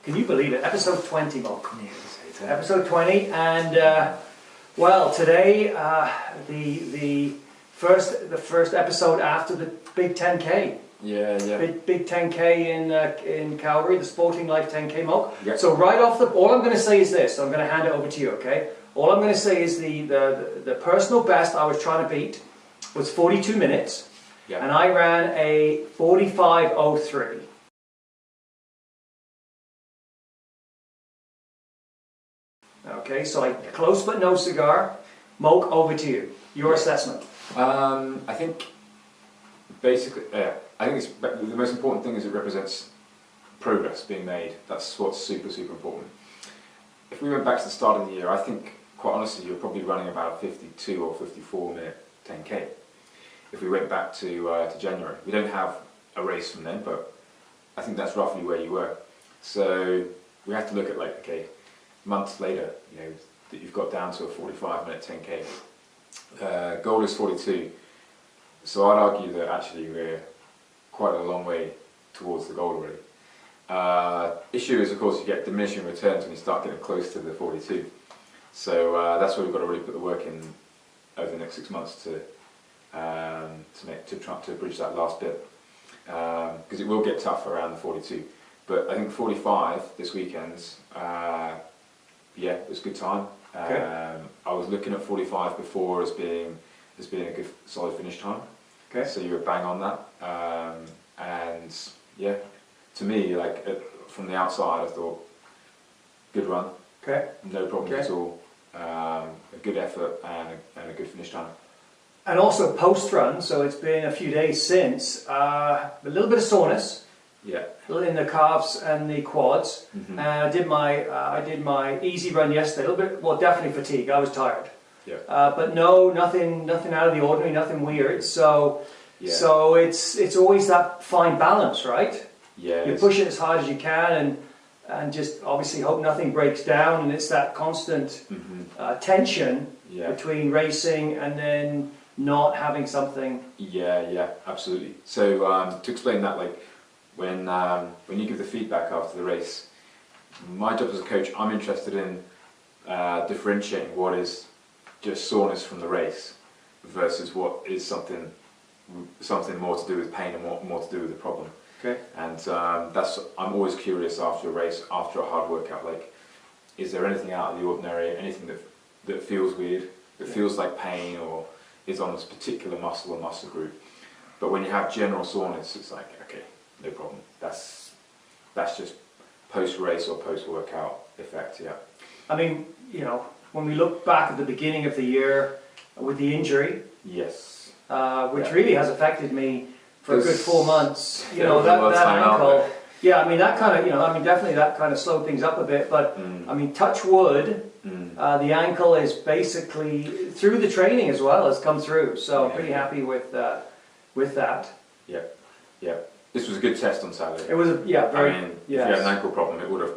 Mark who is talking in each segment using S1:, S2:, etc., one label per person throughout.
S1: Can you believe it? Episode 20, Malc.
S2: Yeah,
S1: Episode 20, and well, today the first episode after the big 10K.
S2: Yeah.
S1: Big 10K in Calgary, the Sporting Life 10K, Malc.
S2: Yep.
S1: So right off all I'm going to say is this. I'm going to hand it over to you, okay? All I'm going to say is the personal best I was trying to beat was 42 minutes, and I ran a 45:03. Okay, so close but no cigar. Malc, over to you. Your assessment.
S2: I think basically, the most important thing is it represents progress being made. That's what's super important. If we went back to the start of the year, I think, quite honestly, you're probably running about a 52 or 54 minute 10K. If we went back to January, we don't have a race from then, but I think that's roughly where you were. So we have to look at months later, that you've got down to a 45 minute 10K. Goal is 42. So I'd argue that actually we're quite a long way towards the goal already. Issue is, of course, you get diminishing returns when you start getting close to the 42. So that's where we've got to really put the work in over the next 6 months to try to bridge that last bit, because it will get tough around the 42. But I think 45 this weekend, it was a good time.
S1: Okay.
S2: I was looking at 45 before as being a good solid finish time.
S1: Okay.
S2: So you were bang on that, and yeah, to me, from the outside, I thought good run.
S1: Okay.
S2: No problem at all. A good effort and a good finish time.
S1: And also post-run, so it's been a few days since, a little bit of soreness.
S2: Yeah.
S1: In the calves and the quads.
S2: Mm-hmm.
S1: And I did my easy run yesterday. A little bit, well, definitely fatigue. I was tired.
S2: Yeah.
S1: But no, nothing out of the ordinary, nothing weird. So it's always that fine balance, right?
S2: Yeah.
S1: You push it as hard as you can, and just obviously hope nothing breaks down. And it's that constant tension between racing and then not having something.
S2: Yeah, absolutely. So to explain that, when you give the feedback after the race, my job as a coach, I'm interested in differentiating what is just soreness from the race versus what is something more to do with pain and more to do with the problem.
S1: Okay.
S2: And I'm always curious after a race, after a hard workout, is there anything out of the ordinary, anything that feels weird, that feels like pain, or is on this particular muscle or muscle group? But when you have general soreness, it's like, okay, no problem. That's just post-race or post-workout effect, yeah.
S1: I mean, when we look back at the beginning of the year with the injury,
S2: yes,
S1: which really has affected me for a good 4 months. That ankle. Yeah, I mean that kind of, definitely that kind of slowed things up a bit. But I mean, touch wood, the ankle is basically through the training as well has come through. So I'm pretty happy with that.
S2: Yeah. This was a good test on Saturday.
S1: It was very.
S2: If you had an ankle problem, it would have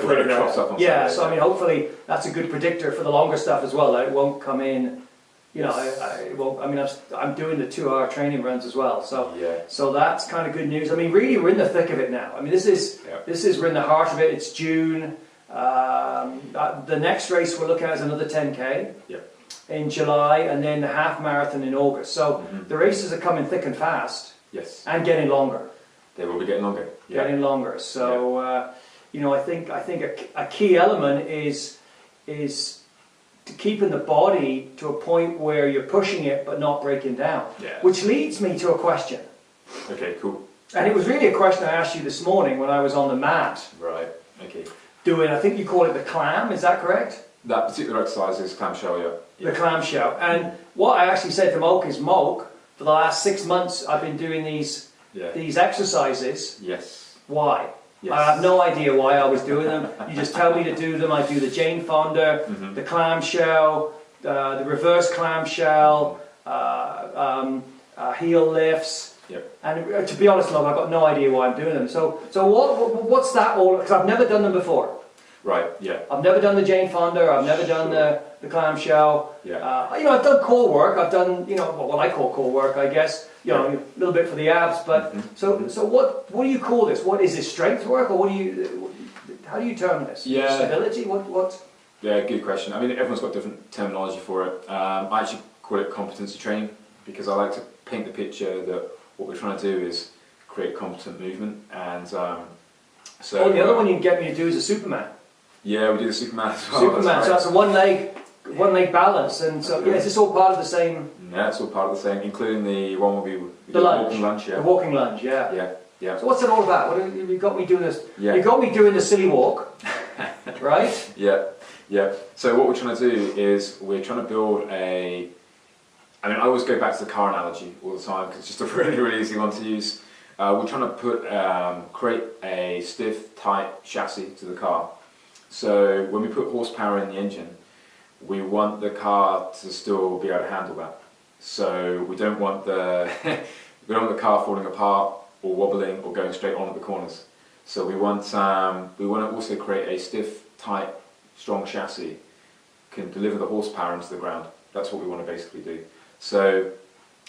S1: flared
S2: cropped up on Saturday.
S1: Yeah, so I mean, hopefully that's a good predictor for the longer stuff as well. That it won't come in. It won't. I mean, I'm doing the 2-hour training runs as well. So that's kind of good news. I mean, really, we're in the thick of it now. I mean, we're in the heart of it. It's June. The next race we're looking at is another 10K. In July, and then the half marathon in August. So the races are coming thick and fast.
S2: Yes.
S1: And getting longer.
S2: They will be getting longer. Yeah.
S1: Getting longer. So I think a key element is to keeping the body to a point where you're pushing it but not breaking down.
S2: Yeah.
S1: Which leads me to a question.
S2: Okay, cool.
S1: And it was really a question I asked you this morning when I was on the mat.
S2: Right. Okay.
S1: Doing, I think you call it the clam. Is that correct?
S2: That particular exercise is clamshell, yeah.
S1: The clamshell. And what I actually said to Malc is, Malc, for the last 6 months I've been doing these exercises.
S2: Yes.
S1: Why?
S2: Yes.
S1: I have no idea why I was doing them. You just tell me to do them. I do the Jane Fonda, the clamshell, the reverse clamshell, heel lifts.
S2: Yep.
S1: And to be honest, Malc, I've got no idea why I'm doing them. So what's that all? Because I've never done them before.
S2: Right. Yeah.
S1: I've never done the Jane Fonda. I've never done the clamshell.
S2: Yeah.
S1: I've done core work. I've done what I call core work, I guess. A little bit for the abs. But so what do you call this? What is this, strength work, or what do you? how do you term this?
S2: Yeah.
S1: Stability? What?
S2: Yeah, good question. I mean, everyone's got different terminology for it. I actually call it competency training because I like to paint the picture that what we're trying to do is create competent movement. And so.
S1: Oh, the other one you can get me to do is a Superman.
S2: Yeah, we do the Superman as well.
S1: Superman.
S2: That's right.
S1: So that's a one leg balance, and so yeah, is this all part of the same?
S2: Yeah, it's all part of the same, including the one where we
S1: The lunge.
S2: walking lunge. Yeah.
S1: The walking lunge. Yeah.
S2: Yeah. Yeah.
S1: So what's it all about? What you got me doing this?
S2: Yeah.
S1: You got me doing the silly walk, right?
S2: Yeah. Yeah. So what we're trying to do is we're trying to build a. I mean, I always go back to the car analogy all the time because it's just a really, really easy one to use. We're trying to create a stiff, tight chassis to the car. So when we put horsepower in the engine, we want the car to still be able to handle that. So we don't want the car falling apart or wobbling or going straight on at the corners. So we want to also create a stiff, tight, strong chassis can deliver the horsepower into the ground. That's what we want to basically do. So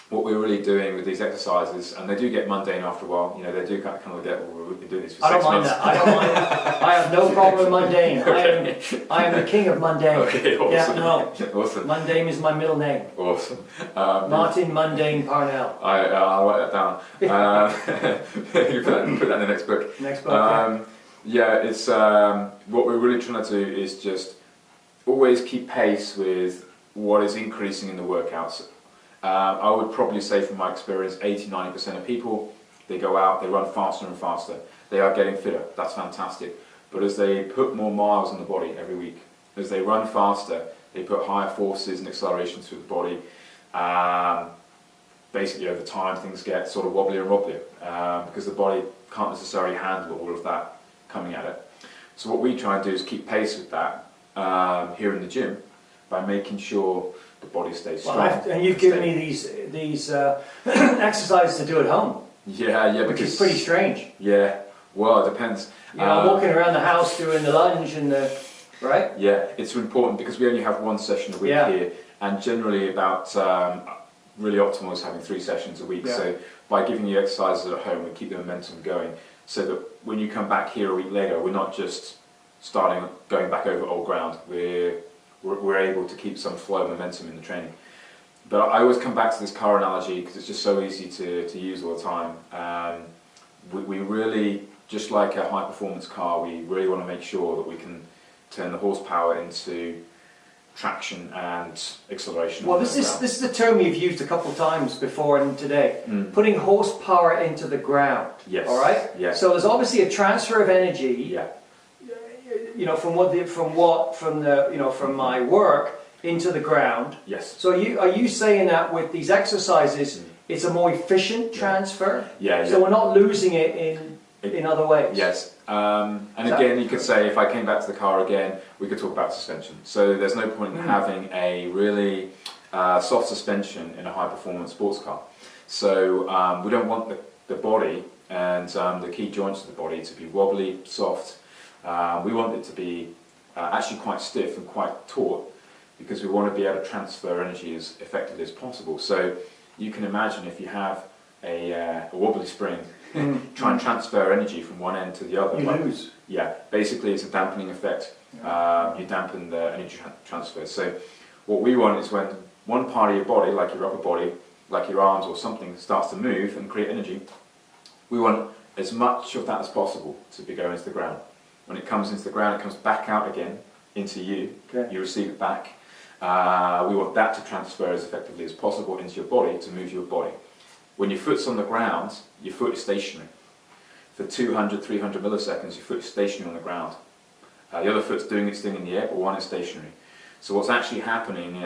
S2: what we're really doing with these exercises, and they do get mundane after a while, you know, they do kind of get, well, we've been doing this for 6 months.
S1: I don't mind that. I have no problem with mundane.
S2: Okay.
S1: I am the king of mundane.
S2: Okay, awesome.
S1: Yeah, no.
S2: Awesome.
S1: Mundane is my middle name.
S2: Awesome.
S1: Martin Mundane Parnell.
S2: I'll write that down. You put that in the next book.
S1: Next book. Yeah.
S2: Yeah, it's what we're really trying to do is just always keep pace with what is increasing in the workouts. I would probably say from my experience 80-90% of people, they go out, they run faster and faster, they are getting fitter, that's fantastic, but as they put more miles on the body every week, as they run faster, they put higher forces and accelerations through the body. Basically over time things get sort of wobblier and wobblier because the body can't necessarily handle all of that coming at it. So what we try and do is keep pace with that here in the gym by making sure the body stays strong.
S1: Well, and you've given me these exercises to do at home.
S2: Yeah,
S1: which is pretty strange.
S2: Yeah, well, it depends.
S1: You know, I'm walking around the house doing the lunge and the right.
S2: Yeah, it's important because we only have one session a week here, and generally about really optimal is having 3 sessions a week. Yeah. So by giving you exercises at home, we keep the momentum going, so that when you come back here a week later, we're not just going back over old ground. We're able to keep some flow momentum in the training. But I always come back to this car analogy because it's just so easy to use all the time. We really, just like a high performance car, we really want to make sure that we can turn the horsepower into traction and acceleration.
S1: Well, this is the term you've used a couple of times before and today. Putting horsepower into the ground.
S2: Yes.
S1: All right.
S2: Yes.
S1: So there's obviously a transfer of energy.
S2: Yeah.
S1: You know, from my work into the ground.
S2: Yes.
S1: So are you saying that with these exercises, it's a more efficient transfer?
S2: Yeah.
S1: So we're not losing it in other ways.
S2: Yes. And again, you could say if I came back to the car again, we could talk about suspension. So there's no point in having a really soft suspension in a high performance sports car. So we don't want the body and the key joints of the body to be wobbly, soft. We want it to be actually quite stiff and quite taut because we want to be able to transfer energy as effectively as possible. So you can imagine if you have a wobbly spring, try and transfer energy from one end to the other.
S1: You lose.
S2: Yeah, basically it's a dampening effect. You dampen the energy transfer. So what we want is when one part of your body, like your upper body, like your arms or something, starts to move and create energy, we want as much of that as possible to be going into the ground. When it comes into the ground, it comes back out again into you. Okay. You receive it back. We want that to transfer as effectively as possible into your body to move your body. When your foot's on the ground, your foot is stationary. For 200, 300 milliseconds, your foot is stationary on the ground. The other foot's doing its thing in the air, but one is stationary. So what's actually happening,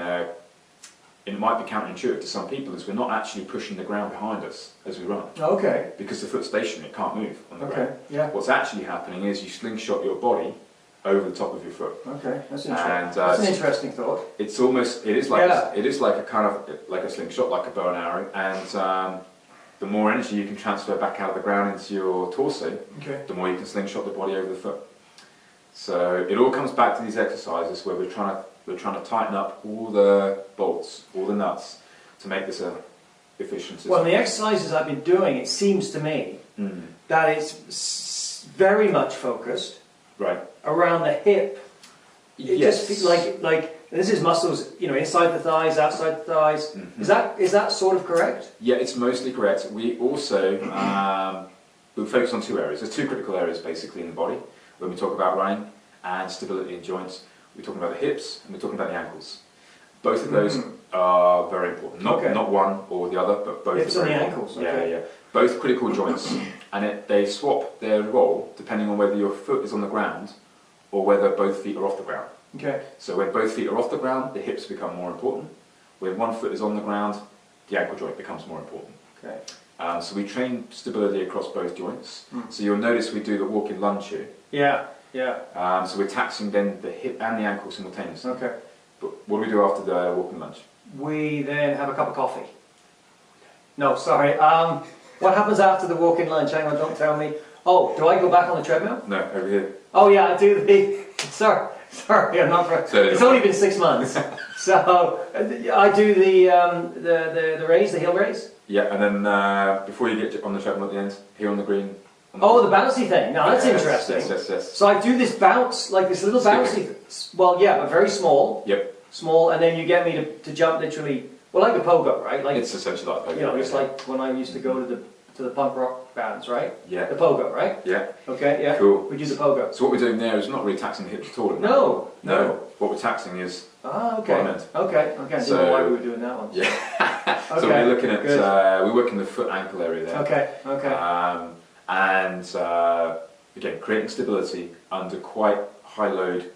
S2: it might be counterintuitive to some people, is we're not actually pushing the ground behind us as we run.
S1: Okay.
S2: Because the foot's stationary, it can't move on the ground.
S1: Yeah.
S2: What's actually happening is you slingshot your body over the top of your foot.
S1: Okay, that's interesting. And, that's an interesting thought.
S2: It is like a kind of like a slingshot, like a bow and arrow, and the more energy you can transfer back out of the ground into your torso, the more you can slingshot the body over the foot. So it all comes back to these exercises where we're trying to tighten up all the bolts, all the nuts, to make this a efficient system.
S1: Well, the exercises I've been doing, it seems to me that it's very much focused.
S2: Right.
S1: around the hip. It
S2: Yes.
S1: just like this is muscles, inside the thighs, outside the thighs.
S2: Mm-hmm.
S1: Is that sort of correct?
S2: Yeah, it's mostly correct. We also we focus on two areas. There's two critical areas basically in the body when we talk about running and stability in joints. We're talking about the hips and we're talking about the ankles. Both of those are very important. Not one or the other, but both.
S1: Hips
S2: are
S1: and
S2: very
S1: the
S2: important.
S1: ankles.
S2: Yeah. Both critical joints, and they swap their role depending on whether your foot is on the ground or whether both feet are off the ground.
S1: Okay.
S2: So when both feet are off the ground, the hips become more important. When one foot is on the ground, the ankle joint becomes more important.
S1: Okay.
S2: So we train stability across both joints. So you'll notice we do the walking lunge here.
S1: Yeah.
S2: So we're taxing then the hip and the ankle simultaneously.
S1: Okay.
S2: But what do we do after the walking lunge?
S1: We then have a cup of coffee. No, sorry. What happens after the walking lunge? Hang on, don't tell me. Oh, do I go back on the treadmill?
S2: No, over here.
S1: Oh yeah, I do the. Sorry, I'm not. It's only been 6 months, so I do the raise, the heel raise.
S2: Yeah, and then before you get on the treadmill at the end, here on the green.
S1: Oh, the bouncy thing. No, that's interesting.
S2: Yes.
S1: So I do this bounce, like this little bouncy. Well, yeah, but very small.
S2: Yep.
S1: Small, and then you get me to jump literally. Well, like a pogo, right? Like
S2: it's essentially like pogo.
S1: It's like when I used to go to the punk rock bands, right?
S2: Yeah.
S1: The pogo, right?
S2: Yeah.
S1: Okay. Yeah.
S2: Cool.
S1: We do the pogo.
S2: So what we're doing there is not really taxing the hips at all.
S1: No.
S2: What we're taxing is.
S1: Ah, okay. Okay. I didn't know why we were doing that one.
S2: Yeah.
S1: Okay,
S2: So we're looking at we work in the foot ankle area there.
S1: Okay.
S2: And again, creating stability under quite high load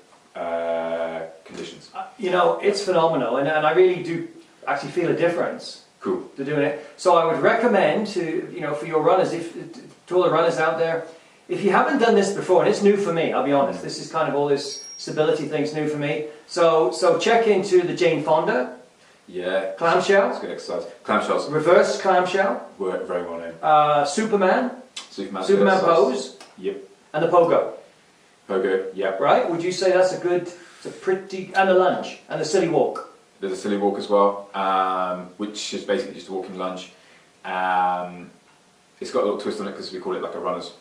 S2: conditions.
S1: It's phenomenal, and I really do actually feel a difference.
S2: Cool.
S1: To doing it. So I would recommend for your runners, to all the runners out there, if you haven't done this before, and it's new for me, I'll be honest, this is kind of all this stability thing's new for me. So check into the Jane Fonda.
S2: Yeah.
S1: Clamshell.
S2: That's good exercise. Clamshells.
S1: Reverse clamshell.
S2: Work very well known.
S1: Superman
S2: Superman
S1: pose.
S2: Yep.
S1: And the pogo.
S2: Pogo. Yep.
S1: Right? Would you say that's and the lunge and the silly walk?
S2: There's a silly walk as well, which is basically just a walking lunge. It's got a little twist on it because we call it like a runner's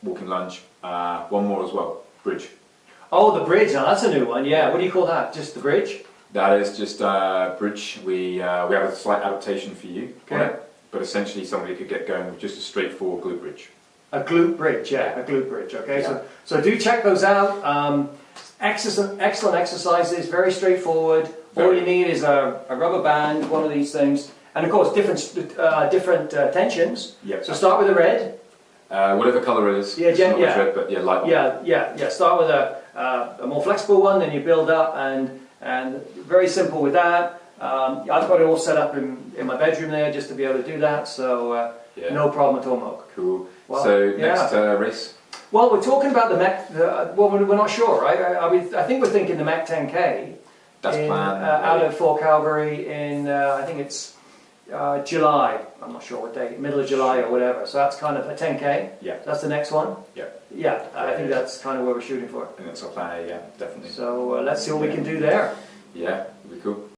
S2: walking lunge. One more as well, bridge.
S1: Oh, the bridge. Now that's a new one. Yeah. What do you call that? Just the bridge?
S2: That is just bridge. We have a slight adaptation for you on it, but essentially somebody could get going with just a straightforward glute bridge.
S1: A glute bridge, a glute bridge. Okay, so do check those out. Excellent exercises, very straightforward. All you need is a rubber band, one of these things, and of course different tensions.
S2: Yep.
S1: So start with the red.
S2: Whatever colour it is.
S1: Yeah,
S2: red, but light one.
S1: Yeah. Start with a more flexible one, then you build up, and very simple with that. I've got it all set up in my bedroom there just to be able to do that. So no problem at all, Malc.
S2: Cool.
S1: Well,
S2: so next race.
S1: Well, we're talking about the Mac. Well, we're not sure, right? I think we're thinking the Mac 10K.
S2: That's planned.
S1: Out of Fort Calgary in I think it's July. I'm not sure what date, middle of July or whatever. So that's kind of a 10K.
S2: Yeah.
S1: That's the next one.
S2: Yeah.
S1: Yeah, I think that's kind of what we're shooting for.
S2: I think that's our plan A. Yeah, definitely.
S1: So let's see what we can do there.
S2: Yeah, it'll be cool.